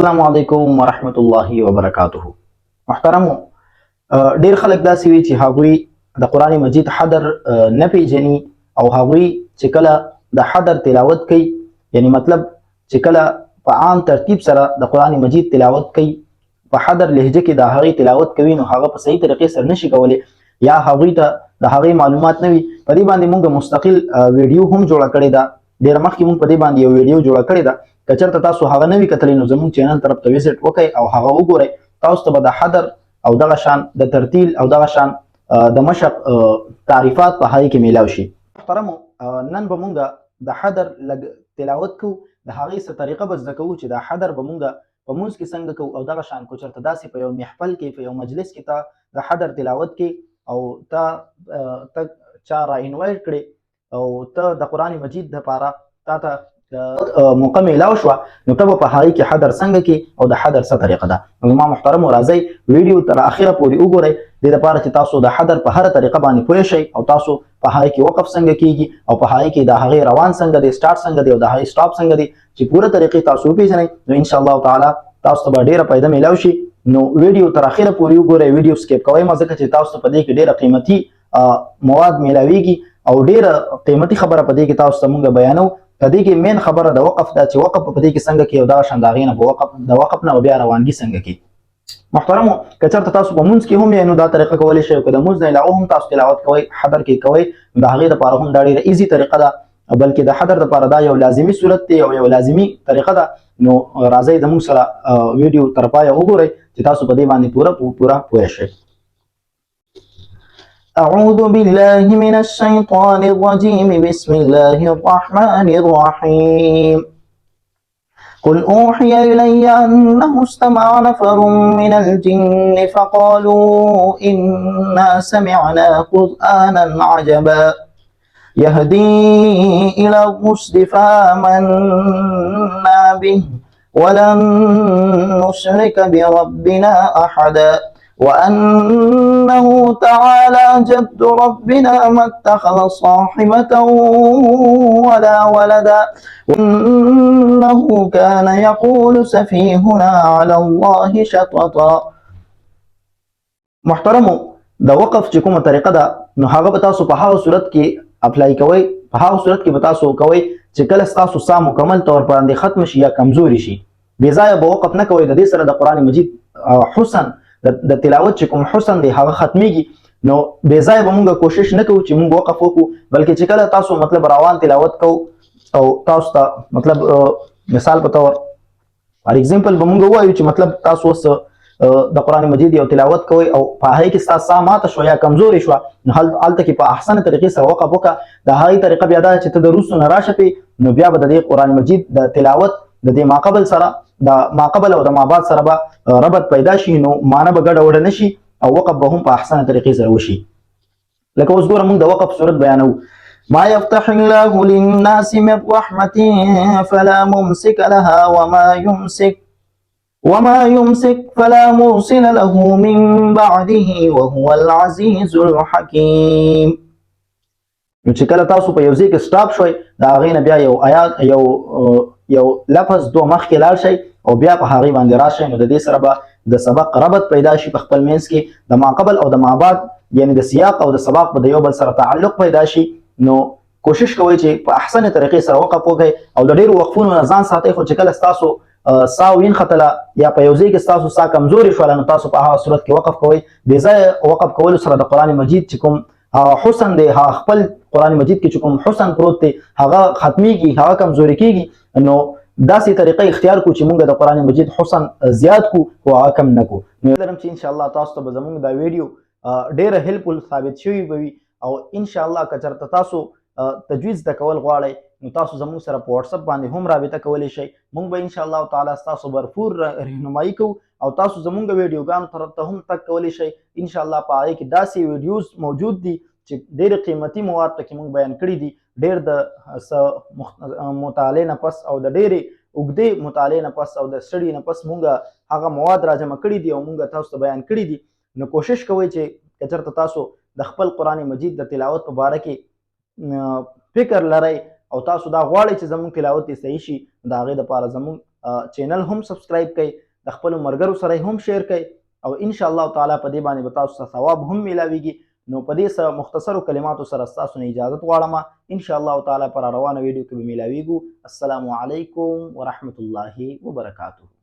السلام علیکم ورحمت الله وبرکاته. محترمو، ډیر خلک داسې وي چې هغوی د قرآن مجید حدر نه پیژني او هغوی چې کله د حدر تلاوت کوي، یعنی مطلب چې کله په عام ترتیب سره د قرآن مجید تلاوت کوي، په حدر لهجه کې د هغې تلاوت کوي، نو هغه په صحیح طریقې سره نشي کولی یا هغوی ته د هغې معلومات نه وي. په دې باندې موږ مستقل ویډیو هم جوړه کړې ده. ډېر مخکې موږ په دې باندې یو ویډیو جوړه کړې ده. که چېرته تاسو هغه نه وي کتلی نو زموږ چینل طرف ته وزټ وکړئ او هغه وګورئ. تاسو ته به د حدر او دغه شان د ترتیل او دغه شان د مشق تعریفات په هغې کې میلاو شي. محترمو، نن به موږ د حدر لږ تلاوت کوو. د هغې څه طریقه به زده کوو چې د حدر به موږ په مونځ کې څنګه کوو او دغه شان کو چېرته داسې په یو محفل کې په یو مجلس کې ته د حدر تلاوت کې او ته چا را انوایټ کړې او ته د قرآن مجید دپاره تا ته موقع میلاو شوه، نو ته به په هغې کې حدر څنګه کې او د حدر څه طریقه ده. نو زما محترمو، راځئ ویډیو تر اخره پورې وګورئ، دې دپاره چې تاسو د حدر په هره طریقه باندې پوه شئ او تاسو په هغې کې وقف څنګه کیږي او په هغې کې د هغې روان څنګه دی، سټارټ څنګه دی او د هغې سټاپ څنګه دی، چې پوره طریقې تاسو وپېژنئ، نو انشاءالله تعالی تاسو ته به ډېره فایده میلاو شي. نو ویډیو تر اخره پورې وګورئ، ویډیو سکیپ کوئ مه، ځکه چې تاسو ته په دې کې ډېره قیمتي مواد میلاویږي او ډېره قیمتي خبره په دې کې تاسو ته موږ بیانو. په دې کې مین خبره د وقف ده چې وقف په دې کې څنګه کوي او دغه شان د هغې نه د وقف نه بیا روانګي څنګه کوي. محترمو، که چېرته تاسو په مونځ کې هم یې نو دا طریقه کولی شئ، که د مونځ نه علاوه هم تاسو تلاوت کوئ حدر کې کوئ، نو د هغې دپاره هم دا ډېره ایزي طریقه ده، بلکې د حدر دپاره دا یو لازمي صورت دی او یو لازمي طریقه ده. نو راځئ زموږ سره ویډیو تر پایه وګورئ چې تاسو په دې باندې پوره پوه شئ. أعوذ بالله من الشيطان الرجيم. بسم الله الرحمن الرحيم. قل أوحي إلي أنه استمع نفر من الجن فقالوا إنا سمعنا قرآنا عجبا يهدي إلى الرشد فآمنا به ولن نشرك بربنا أحدا وأنه تعالى جد ربنا ما اتخذ صاحبة ولا ولدا وإنه كان يقول سفيهنا على الله شططا. محترمو، د وقف چې کومه طریقه ده نو هغه به تاسو په هغه صورت کې اپلای کوئ، په هغه صورت کې به تاسو کوئ چې کله ستاسو ساه مکمل طور باندې ختم شي یا کمزوري شي. بې ځایه به وقف نه کوئ. د دې سره د قرآن مجید حسن د تلاوت چې کوم حسن دی هغه ختمیږي. نو بې ځایه به مونږ کوشش نه کوو چې مونږ وقف وکړو، بلکې چې کله تاسو مطلب روان تلاوت کوو او تاسو ته مطلب مثال په طور فار ایگزامپل به مونږ ووایو چې مطلب تاسو اوس د قرآن مجید یو تلاوت کوئ او په هغې کې ستاسو ساه ماته شوه یا کمزورې شوه، نو هلته کې په احسنه طریقې سره وقف وکړه. د هغې طریقه بیا دا چې ته د وروستو نه راشپې، نو بیا به د دې قرآن مجید د تلاوت د دې ماقبل سره د ماقبل او د مابعد سره به ربط پیدا شي، نو معنی به ګډه وډه نه شي او وقف به هم په احسنه طریقې سره وشي. لکه اوس ګوره موږ د وقف صورت بیانو. ما يفتح الله للناس من رحمة فلا ممسك لها وما يمسك فلا مرسل له من بعده وهو العزيز الحكيم. نو چې کله تاسو په یو ځای کې سټاپ شوئ، د هغې نه بیا یو آیات یو لفظ دوه مخکې لاړ شئ او بیا په هغې باندې راشئ، نو د دې سره به د سبق ربط پیدا شي په خپل منځ کې، د ماقبل او د مابعد یعنی د سیاق او د سبق په د یو بل سره تعلق پیدا شي. نو کوشش کوئ چې په احسنه طریقې سره وقف وکړئ او د ډېرو وقفونو نه ځان ساتئ. خو چې کله ستاسو ساه وینختله یا په یو ځای کې ستاسو ساه کمزورې شوله، نو تاسو په هغه صورت کې وقف کوئ. بې ځایه وقف کولو سره د قرآن مجید چې کوم حسن دی، هغه خپل قرآن مجید کې چې کوم حسن پروت دی هغه ختمیږي، هغه کمزوري کیږي. نو داسې طریقه اختیار کو چې موږ د قرآن مجید حسن زیات کو او هغه کم نه کو. نو لرم چې انشاءالله تاسو ته به زموږ دا ویډیو ډېره هیلپفل ثابت شوي به وي او انشاءالله که چېرته تاسو تجوید زده کول غواړئ نو تاسو زموږ سره په واتساپ باندې هم رابطه کولی شئ. موږ به انشاءالله تعالی ستاسو بھرپور رهنمایي کوو او تاسو زموږ ویډیوګانو طرف ته هم تګ کولی شئ. انشاءالله په هغې کې داسې ویډیوز موجود دي چې ډېرې قیمتي مواد پکې موږ بیان کړي دي. ډېر د مطالعې نه پس او د ډېرې اوږدې مطالعې نه پس او د سټډي نه پس موږ هغه مواد راجمع کړي دي او موږ تاسو ته بیان کړي دي. نو کوشش کوئ چې که چېرته تاسو د خپل قرآن مجید د تلاوت په باره کې فکر لرئ او تاسو دا غواړئ چې زموږ تلاوت یې صحیح شي، د هغې دپاره زموږ چینل هم سبسکرایب کړئ، د خپل مرګرو سره هم شیر کړئ او ان شاء الله تعالی په دې باندې به تاسو ته ثواب هم ملاويږي. نو په دې سره مختصرو کلماتو سره تاسو نه اجازه غواړم، ان شاء الله تعالی پر روانه ویډیو کې به ملاويږو. السلام علیکم ورحمت الله وبرکاته.